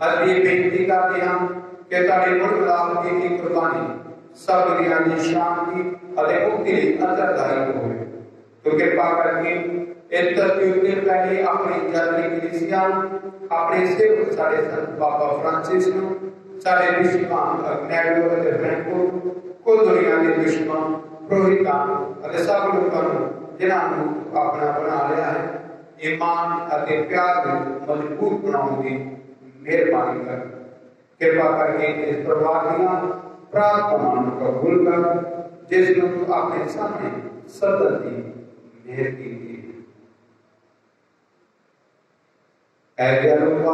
असीं बेनती करदे हां कि तुहाडे मुकद्दस कीती कुर्बानी सब दुनिया की शांति और मुक्ति असरदायक हो। तो कृपा करके इस धरती उत्ते फैली अपनी जातरी कलीसिया अपने सेवक साडे संत बाबा फ्रांसिस नूं साडे बिशपां अग्नेलो अते फ्रैंको कुल दुनिया के दुश्मन पुरोहितां अते सब लोकां नूं जिन्हां नूं अपना बना लिया है ईमान अते प्यार विच मजबूत बनाउण दी मेहरबानी कर। कृपा करके इस परिवार दीआं प्रार्थनाओं को कबूल कर जिसने तू अपने सामने सदन दी मेहर की थी। ऐसे लोग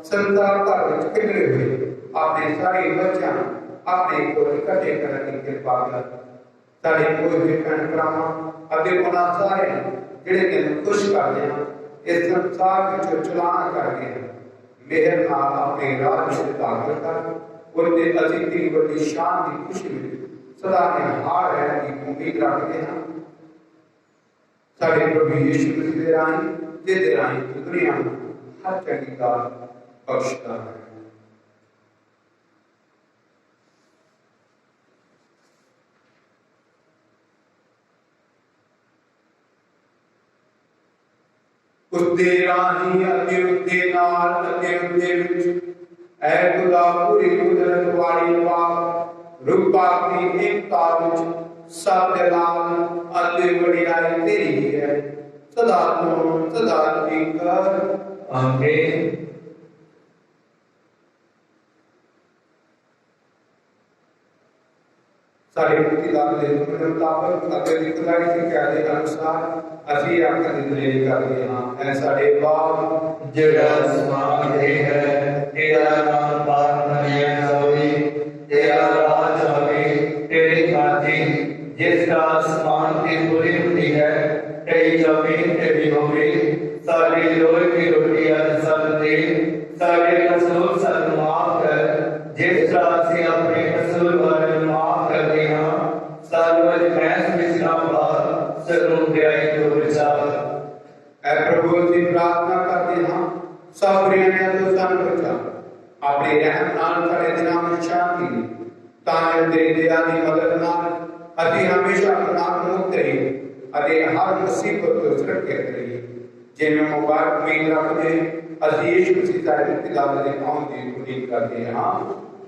संसार भर में कितने हुए अपने सारे बच्चों अपने को इकट्ठे करने की कृपा कर। सारे कोई भी भैन भरावां अते उन्हां सारे जिहड़े तैनूं खुश करदे हैं इस संसार विच चलाना करदे हैं मेहर नाल अपने राज विच दाखल कर ਉਹਦੇ ਅਸੀਂ ਦੀ ਵੱਡੀ ਸ਼ਾਨ ਦੀ ਖੁਸ਼ੀ ਵਿੱਚ ਸਦਾ ਨਿਹਾਲ ਰਹਿਣ ਦੀ ਉਮੀਦ ਰੱਖਦੇ ਹਾਂ। ਸਾਡੇ ਪ੍ਰਭੂ ਯਿਸੂ ਮਸੀਹ ਦੇ ਰਾਹੀਂ ਜਿਹਦੇ ਰਾਹੀਂ ਦੁਨੀਆ ਨੂੰ ਹਰ ਚੰਗੀ ਦਾਤ ਬਖਸ਼ਦਾ ਹੈ। उसदे राही अते उसदे नाल अते उसदे विच ऐ खुदा पूरी कुदरत वाली पाक रूपा की एकता विच सब दे नाल अते वडियाई तेरी है सदा तो सदा तक आमीन। सारे मुक्तिदाता दे हुक्म के मुताबिक अते दी खुदाई सिक्ख्या दे अनुसार ਅਸੀਂ ਆਖਾਂ ਦੀ ਦਲੇਰੀ ਕਰਦੇ ਹਾਂ। ਐ ਸਾਡੇ ਬਾਪ ਜਿਹੜਾ ਅਸਮਾਨ ਤੇ ਹੈ, ਤੇਰਾ ਨਾਮ ਪਾਕ ਮੰਨਿਆ ਜਾਵੇ, ਤੇਰਾ ਰਾਜ ਆਵੇ, ਤੇਰੀ ਮਰਜ਼ੀ ਜਿਸ ਤਰ੍ਹਾਂ ਅਸਮਾਨ ਤੇ ਪੂਰੀ ਹੁੰਦੀ ਹੈ ਕਈ ਜ਼ਮੀਨ ਤੇ ਵੀ ਹੋਵੇ। ਸਾਡੀ ਰੋਜ਼ ਦੀ ਰੋਟੀ ਅੱਜ ਸਾਨੂੰ ਦੇ, ਸਾਡੇ ਕਸੂਰ ਸਾਨੂੰ ਮਾਫ ਕਰ ਜਿਸ ਤਰ੍ਹਾਂ ਅਸੀਂ ਆਪਣੇ ਕਸੂਰਵਾਰਾਂ ਨੂੰ ਮਾਫ ਕਰਦੇ ਹਾਂ। ਸਾਨੂੰ ਅੱਜ ਮਹਿਸ ਵਿੱਚ ਨਾ ਪਾ ਸਗੋਂ ਬੁਰਾਈ ਤੋਂ ਬਚਾ। ऐ प्रभु जी प्रार्थना करते हैं सब बुराइयों तो ਸਾਨੂੰ बचा अपने रहम नाल साडे दिनां में शांति दे तां तेरी दया दी मदद नाल ਅਸੀਂ हमेशा गुनाह मुक्त रहिए ਅਤੇ हर मुसीबत ਤੋਂ ਸੁਰੱਖਿਅਤ ਰਹੀਏ। ਜਿਵੇਂ ਮੁਬਾਰਕ ਉਮੀਦ ਰੱਖਦੇ ਅਸੀਂ ਯਿਸੂ ਮਸੀਹ ਦੇ ਮੁਕਤੀਦਾਤਾ ਦੇ ਆਉਣ ਦੀ ਉਮੀਦ ਕਰਦੇ ਹਾਂ।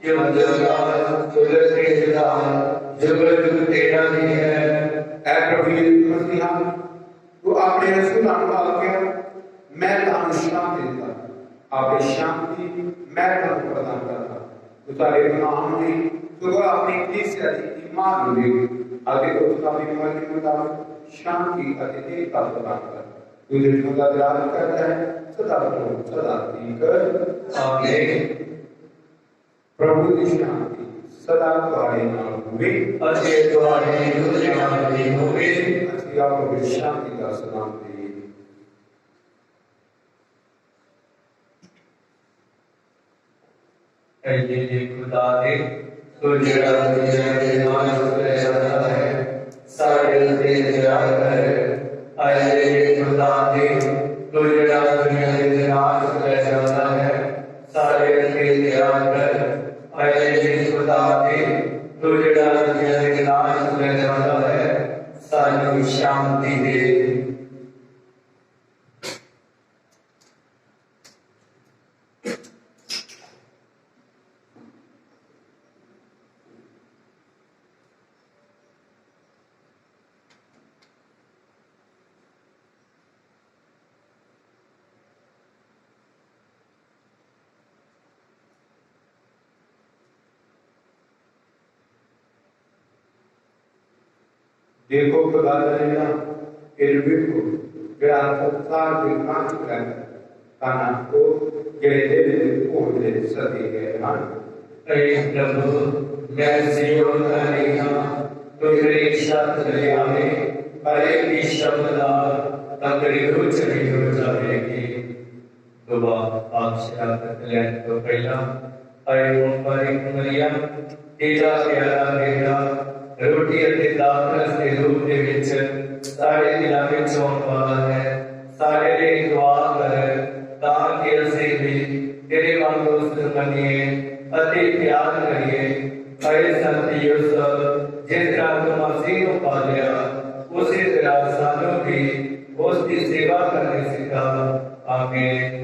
ਜੋ ਜਗਤ ਕੁਦਰਤ ਦੇ ਵਿਧਾਨ ਜੁਗ ਜੁਗ ਤੇਰਾ ਹੀ ਹੈ। ऐ प्रभु यीशु मसीह तू अपने रसूलां ਨੂੰ ਆਖਿਆ मैं ਤੁਹਾਨੂੰ शांति देता अपनी शांति मैं ਤੁਹਾਨੂੰ प्रदान करता। तू सारे गुनाहों ਨੂੰ नहीं सगों अपनी कलीसिया ਦੀ ईमान ਨੂੰ देख ਅਤੇ ਉਸ ਦਾ ਮਰਜ਼ੀ ਮੁਤਾਬਕ शांति ਅਤੇ एकता प्रदान कर। तू जिसको का दयाल करता है सदा तो सदा तक आमीन। प्रभु की शांति सदा ਤੁਹਾਡੇ ਨਾਲ ਹੋਵੇ ਅਤੇ ਤੁਹਾਡੇ ਰੂਹ ਨਾਲ ਵੀ ਹੋਵੇ। ਅਸੀਂ ਆਪ ਨੂੰ ਸ਼ਾਂਤੀ ਦਾ ਸਲਾਮ ਦੇਈਏ। ऐ ये खुदा दे तो जड़ा दुनिया के नाम से जाता है सारे ते दया कर। ऐ ये खुदा दे तो जड़ा दुनिया के नाम से जाता है सारे ते दया कर। ऐ ये खुदा दे तो जड़ा दुनिया के नाम से जाता है सानू शांति दे। देखो खुदा करेगा इरबिक को जड़ा संसार के कांच कर ताना को जड़े दिल को दे सदी गए हैं। ऐ प्रभु मैं सियोन का नेहा तुझे शब्द ले आवे अरे की शब्द ला तकरी उचरी हो जाएगी। दुआ आप शहादत लेने तो पहला ऐ मुबारक मरियम तेरा प्यारा बेटा रोटी अते दाखरस के रूप दे विच सारे दिलां विच आउण वाला है। सारे लिए दुआ कर ताकि असीं भी तेरे वांग दोस्त बनिए अते प्यार करिए। ऐ संत यूसुफ जिस तरह तू मसीह को पा लिया उसी तरह सानू भी उसकी सेवा करने सिखा। आमीन।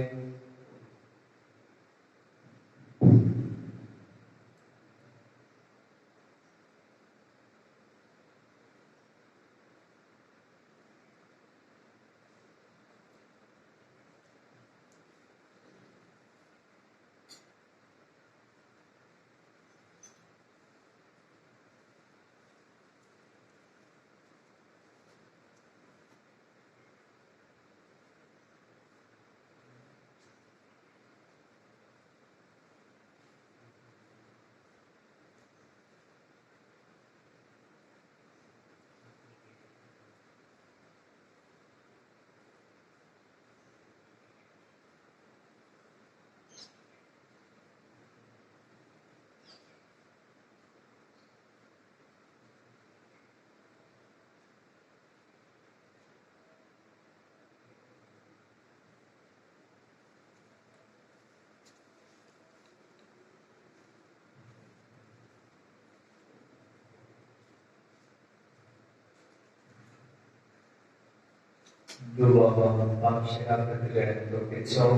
Duomo Amshira Petrilento Pichon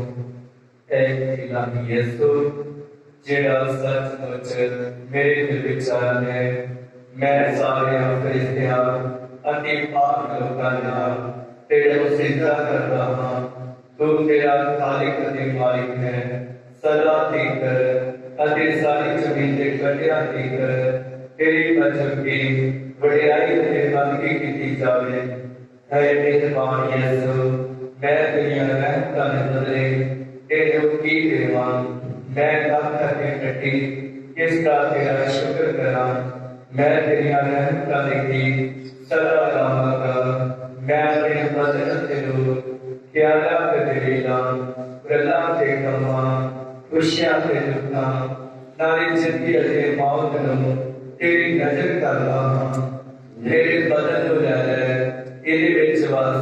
E Ilami Yesu ਜਿਹੜਾ ਸੱਚਮੁੱਚ ਮੇਰੇ ਦਿਲ ਵਿੱਚ ਆਇਆ ਹੈ ਮੈਂ ਸਾਰਿਆਂ ਫਰਿਸ਼ਤਿਆਂ ਅਤੇ ਪਾਪ ਲੋਕਾਂ ਨਾਲ ਤੇਰਾ ਸਿਜਦਾ ਕਰਦਾ ਹਾਂ ਤੂੰ ਤੇਰਾ ਖਾਲਿਕ ਅਤੇ ਮਾਲਿਕ ਹੈ ਸਦਾ ਤੀਕਰ ਅਤੇ ਸਾਰੀ ਜ਼ਮੀਨ ਦੇ ਕੰਢਿਆਂ ਤੀਕਰ ਤੇਰੀ ਮਜਬੀ ਵਡਿਆਈ ਅਤੇ ਬੰਦਗੀ ਕੀਤੀ ਜਾਵੇ ਹੈ ਮਿਹਰਬਾਨ ਯਿਸੂ ਮੈਂ ਤੇਰੀਆਂ ਰਹਿਮਤਾਂ ਦੇ ਬਦਲੇ ਤੈਨੂੰ ਕੀ ਦੇਵਾਂ मैं कब तक कटी किसका तेरा शुक्र करा मैं तेरिया रहमतां देखी सदा गावांगा मैं अपने बदन ते रूप ख्याला ते दिला गल्लां ते कमां खुशियां ते दुखां नारी जिंदगी अते मौत नूं तेरी नजर करदा हां मेरे बदन नूं लै लै इहदे विच वस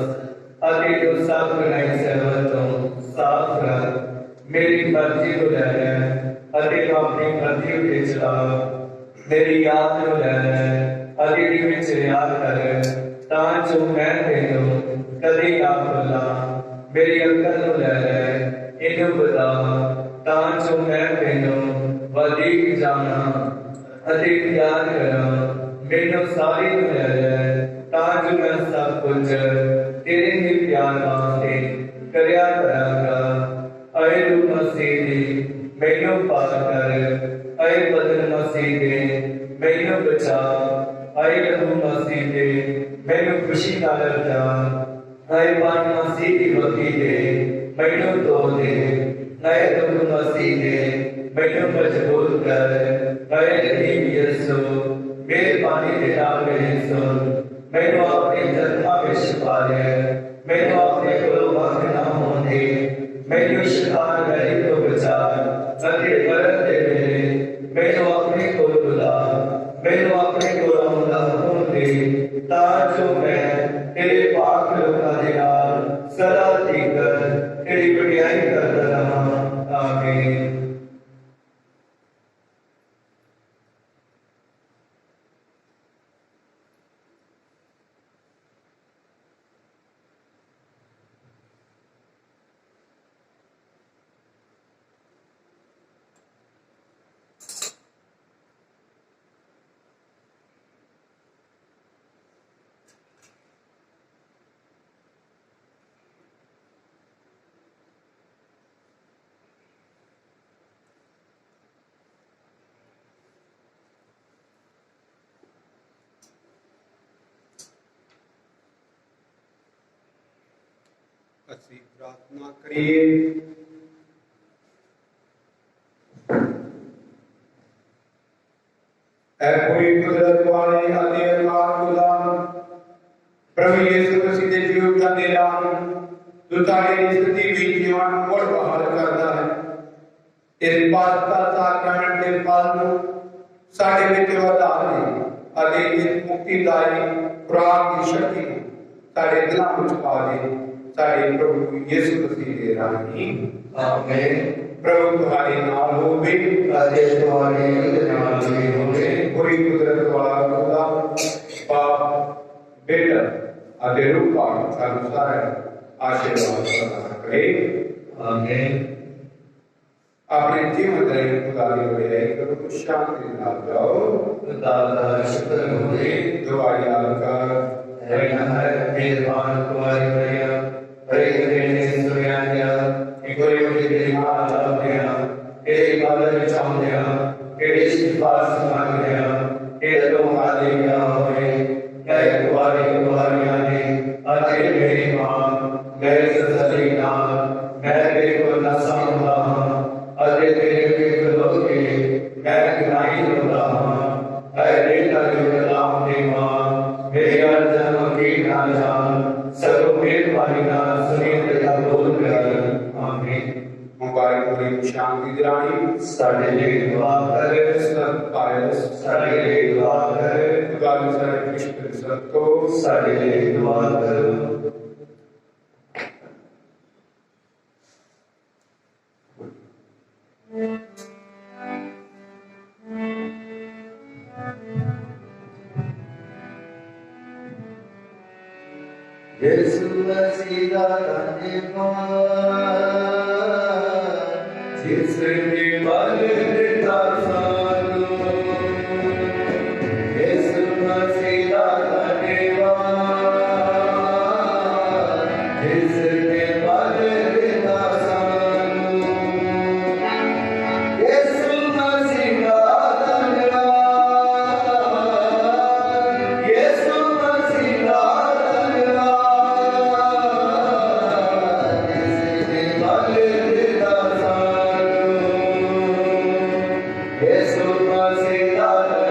अते जो सब बनाई सैवत तों साफ कर मेरी मर्जी को लै लै अते अपनी मर्जी उते चला मेरी याद को लै लै अते दी विच याद कर तां जो मैं तैनूं कदी ना भुल्ला मेरी अक्ल को लै लै इनू बता तां जो मैं तैनूं वधीक जाना अते प्यार करा मैनूं सारी को लै लै तां जो मैं सब कुछ तेरे ही प्यार वास्ते करया करांगा अय रूह मसीह दे मैनू पार कर अय बदन मसीह दे मैनू बचा अय लहू मसीह दे मैनू खुशी नाल रचा अय पानी मसीह दी बखी दे मैनू धो दे अय दुख मसीह दे मैनू मजबूत कर अय रहीम यीशु मेहरबानी दे नाल मेरी सुन मैनू अपने जख्मां विच पा ले मैनू अपने कोलों वख ना होण दे मैनू शैतान गरीब को बचा अते बरत दे मेरे मैनू अपने को बुला मैनू अपने को आउंदा हुक्म दे तां जो मैं तेरे पाक लोकां दे नाल सदा तीकर तेरी वडियाई करदा रहां आमीन। ਅਸੀਂ ਪ੍ਰਾਰਥਨਾ ਕਰੀਏ। ऐ कोई कुदरत वाले आदि अकाल गुलाम प्रभु यीशु मसीह ਦੇ ਜੀਵ ਦਾ ਐਲਾਨ ਜੋ ਤੁਹਾਡੇ ਸਤੀ ਵੀ ਜੀਵਨ ਨੂੰ ਮੁੜ ਬਹਾਲ ਕਰਦਾ ਹੈ ਇਸ ਪਾਸਕਾ ਸਾਕਰਮੈਂਟ ਦੇ ਫਲ ਨੂੰ ਸਾਡੇ ਵਿੱਚ ਵਧਾ ਦੇ ਅਤੇ ਇਸ ਮੁਕਤੀਦਾਈ ਖੁਰਾਕ ਦੀ ਸ਼ਕਤੀ ਨੂੰ ਸਾਡੇ ਦਿਲਾਂ ਵਿੱਚ ਪਾ ਦੇ ਸਾਡੇ ਪ੍ਰਭੂ ਯੀਸ਼ੂ ਮਸੀਹ ਦੇ ਰਾਹੀਂ ਆਮੀਨ। प्रभु तुम्हारे नाल होवे अते तुम्हारे नाल भी होवे पूरी कुदरत वाला खुदा बाप बेटा अते रूह पाक सानू सारे आशीर्वाद प्रदान करे आमीन। अपने जीवन दे खुदा दी वडियाई करो शांति नाल जाओ खुदा दा शुक्र होवे दुआई आकर है मेहरबान तुम्हारी मरियम बड़े देने सुनिया कोई मुझे दिखा दिया तेरी बादल चाहते तेरी सिफारिश मांगते तेरे तो हाले क्या होए क्या तुम्हारी ने अरे मेरी माँ मेरे ससुरी नाम मैं तेरे को न समझता हूँ अरे तेरे के खलोगे मैं गिनाई होता हूँ अरे नाम दे माँ मेरी जन्म की ना जान सरो मेहरबानी ना सुनी तेरा बोल कर मुबारक पूरी शांति दी रानी साडे लिए दुआ करे सब पायस साडे लिए दुआ करे खुदा ने सारे खुश सबको साडे लिए दुआ करो। यीशु मसीह दा धन्यवाद जिसने बल दिता सानू यीशु मसीह दा धन्यवाद जिसने बल दिता सानू यीशु मसीह दा धन्यवाद यीशु मसीह दा धन्यवाद जिसने बल दिता सानू यीशु मसीह दा